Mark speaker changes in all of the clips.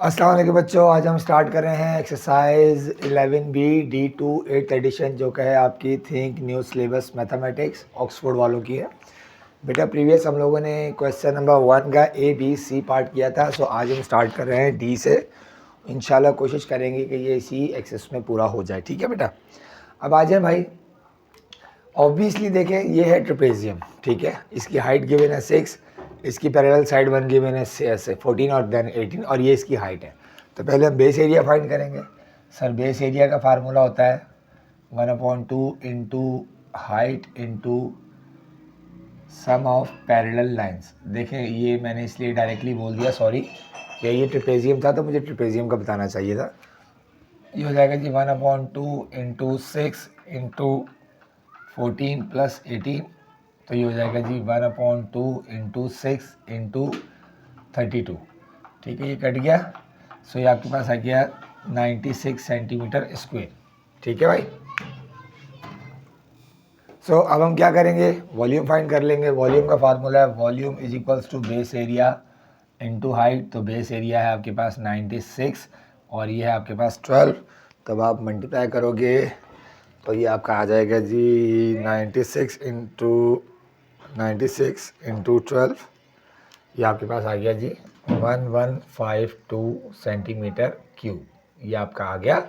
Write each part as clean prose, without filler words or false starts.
Speaker 1: अस्सलाम वालेकुम बच्चों, आज हम स्टार्ट कर रहे हैं exercise 11B D2 8th addition, जो कि है आपकी think new syllabus mathematics Oxford वालों की है। बेटा प्रीवियस हम लोगों ने क्वेश्चन नंबर 1 का ABC पार्ट किया था, सो आज हम स्टार्ट कर रहे हैं डी से। इंशाल्लाह कोशिश करेंगे कि ये इसी एक्सेस में पूरा हो जाए। ठीक है बेटा, अब आ जाए भाई। ऑब्वियसली देखें, ये है ट्रेपेजियम, ठीक है। इसकी हाइट गिवन है 6, इसकी पैरेलल साइड 1 गिवन है 14 और देन 18, और ये इसकी हाइट है। तो पहले हम बेस एरिया फाइंड करेंगे। सर बेस एरिया का फार्मूला होता है 1/2 into height into sum of parallel lines. देखें, ये मैंने इसलिए डायरेक्टली बोल दिया, सॉरी, कि ये ट्रेपेजियम था तो मुझे ट्रेपेजियम का बताना चाहिए था। ये हो जाएगा जी 1/2 इंटू 6 इंटू 14 प्लस 18, तो ये हो जाएगा जी 1/2 इंटू 6 इंटू 32। ठीक है, ये कट गया। सो ये आपके पास आ गया 96 सेंटीमीटर स्क्वायर। ठीक है भाई। सो अब हम क्या करेंगे, वॉल्यूम फाइंड कर लेंगे। वॉल्यूम का फार्मूला है volume is equals to base area into height. तो बेस एरिया है आपके पास 96 और ये है आपके पास 12। तब आप मल्टीप्लाई करोगे तो ये आपका आ जाएगा जी 96 इंटू 12। ये आपके पास आ गया जी 1152 सेंटीमीटर क्यूब। ये आपका आ गया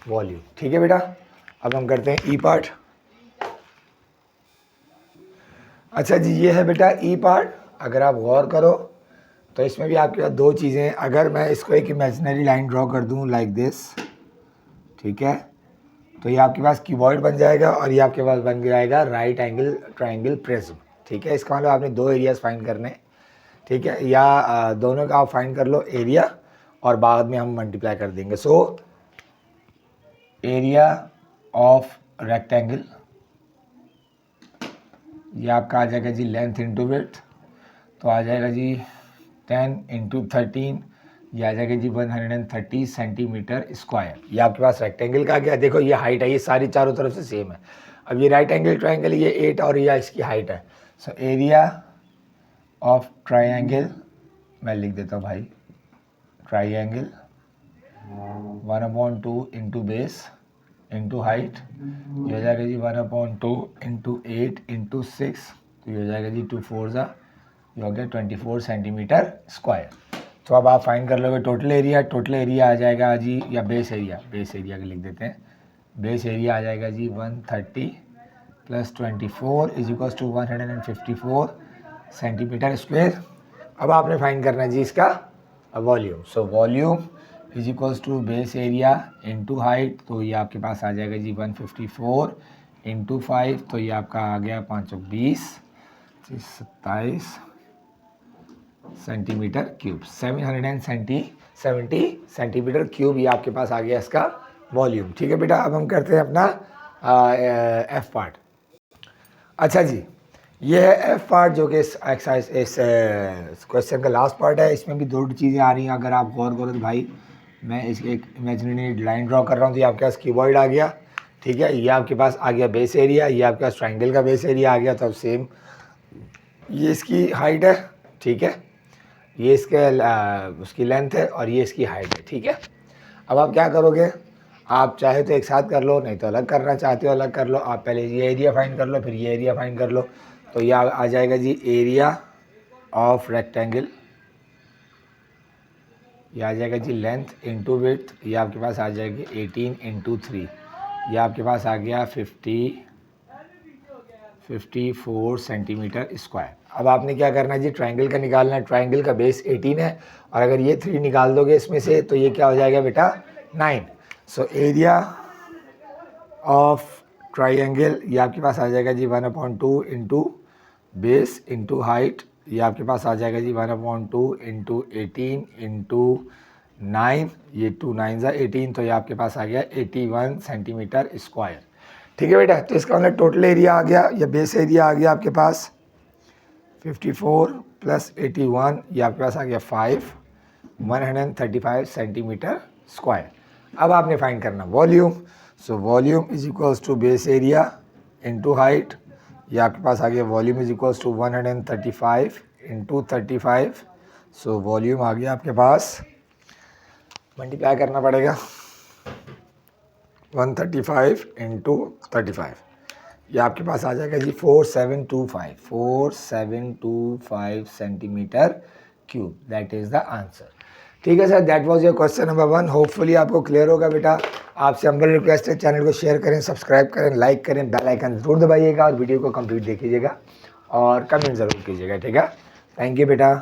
Speaker 1: वॉल्यूम। ठीक है बेटा, अब हम करते हैं ई पार्ट। अच्छा जी, ये है बेटा ई पार्ट। अगर आप गौर करो तो इसमें भी आपके पास दो चीज़ें हैं। अगर मैं इसको एक इमेजिनरी लाइन ड्रॉ कर दूं लाइक दिस, ठीक है, तो ये आपके पास क्यूबॉइड बन जाएगा और ये आपके पास बन जाएगा राइट एंगल ट्राइंगल प्रिज्म। ठीक है, इसका मतलब आपने दो एरियाज फाइंड करने, ठीक है, या दोनों का आप फाइंड कर लो एरिया और बाद में हम मल्टीप्लाई कर देंगे। सो एरिया ऑफ रेक्टेंगल, ये आपका आ जाएगा जी लेंथ इंटू विड्थ, तो आ जाएगा जी 10 इंटू 13, ये आ जाएगा जी 130 सेंटीमीटर स्क्वायर। ये आपके पास रेक्टेंगल का आ गया। देखो ये हाइट है, ये सारी चारों तरफ से सेम है। अब ये राइट एंगल ट्रायंगल, ये 8 और ये इसकी हाइट है। सो एरिया ऑफ ट्रायंगल, मैं लिख देता हूँ भाई, triangle 1/2 into base into height, ये हो जाएगा जी 1/2 इंटू 8 इंटू 6, तो ये हो जाएगा जी 2 4 ज़ा, ये हो गया 24 सेंटीमीटर स्क्वायर। तो अब आप फाइंड कर लोगे टोटल एरिया। टोटल एरिया आ जाएगा जी, या बेस एरिया का लिख देते हैं। बेस एरिया आ जाएगा जी 130 plus 24 is equals to 154 centimetre square. अब आपने फाइंड करना है जी इसका वॉल्यूम। So volume is equals to base area into height, तो ये आपके पास आ जाएगा जी 154 इंटू 5, तो ये आपका आ गया 520 27 सेंटीमीटर क्यूब, 770 सेंटीमीटर क्यूब। ये आपके पास आ गया इसका वॉल्यूम। ठीक है बेटा, अब हम करते हैं अपना एफ पार्ट। अच्छा जी, ये है एफ पार्ट, जो कि इस एक्सरसाइज इस क्वेश्चन का लास्ट पार्ट है। इसमें भी दो चीज़ें आ रही हैं। अगर आप गौर करो तो भाई, मैं इसकी एक इमेजिनरी लाइन ड्रॉ कर रहा हूँ, तो ये आपके पास क्यूबॉइड आ गया। ठीक है, ये आपके पास आ गया बेस एरिया, ये आपके पास ट्राइंगल का बेस एरिया आ गया। तो सेम ये इसकी हाइट है, ठीक है, ये इसके उसकी लेंथ है और ये इसकी हाइट है। ठीक है, अब आप क्या करोगे, आप चाहे तो एक साथ कर लो, नहीं तो अलग करना चाहते हो अलग कर लो। आप पहले ये एरिया फाइंड कर लो, फिर ये एरिया फाइंड कर लो। तो ये आ जाएगा जी एरिया ऑफ रेक्टेंगल, ये आ जाएगा जी लेंथ इंटू विड्थ, ये आपके पास आ जाएगी 18 इंटू 3, ये आपके पास आ गया 54 सेंटीमीटर स्क्वायर। अब आपने क्या करना है जी, ट्राइंगल का निकालना है। ट्राइंगल का बेस 18 है और अगर ये 3 निकाल दोगे इसमें से, तो ये क्या हो जाएगा बेटा 9। सो एरिया ऑफ ट्राइंगल, ये आपके पास आ जाएगा जी 1/2 इंटू बेस इंटू हाइट, ये आपके पास आ जाएगा जी 1/2 इंटू 18 इंटू 9, ये 2 9 ज़ा 18, तो ये आपके पास आ गया 81 सेंटीमीटर स्क्वायर। ठीक है बेटा, तो इसका मतलब टोटल एरिया आ गया, या बेस एरिया आ गया आपके पास 54 प्लस 81, ये आपके पास आ गया 135 सेंटीमीटर स्क्वायर। अब आपने फाइंड करना volume. So volume is equals to base area into height, ये आपके पास आ गया volume is equals to 135 into 35। So volume आ गया आपके पास मल्टीप्लाई करना पड़ेगा 135 इंटू 35, ये आपके पास आ जाएगा जी 4725 centimetre cube. That is the answer. ठीक है sir, that was your question number 1। Hopefully आपको क्लियर होगा बेटा। आपसे हम्बल रिक्वेस्ट है, चैनल को शेयर करें, सब्सक्राइब करें, लाइक करें, बेल आइकन जरूर दबाइएगा और वीडियो को कंप्लीट देखिएगा और कमेंट ज़रूर कीजिएगा। ठीक है, थैंक यू बेटा।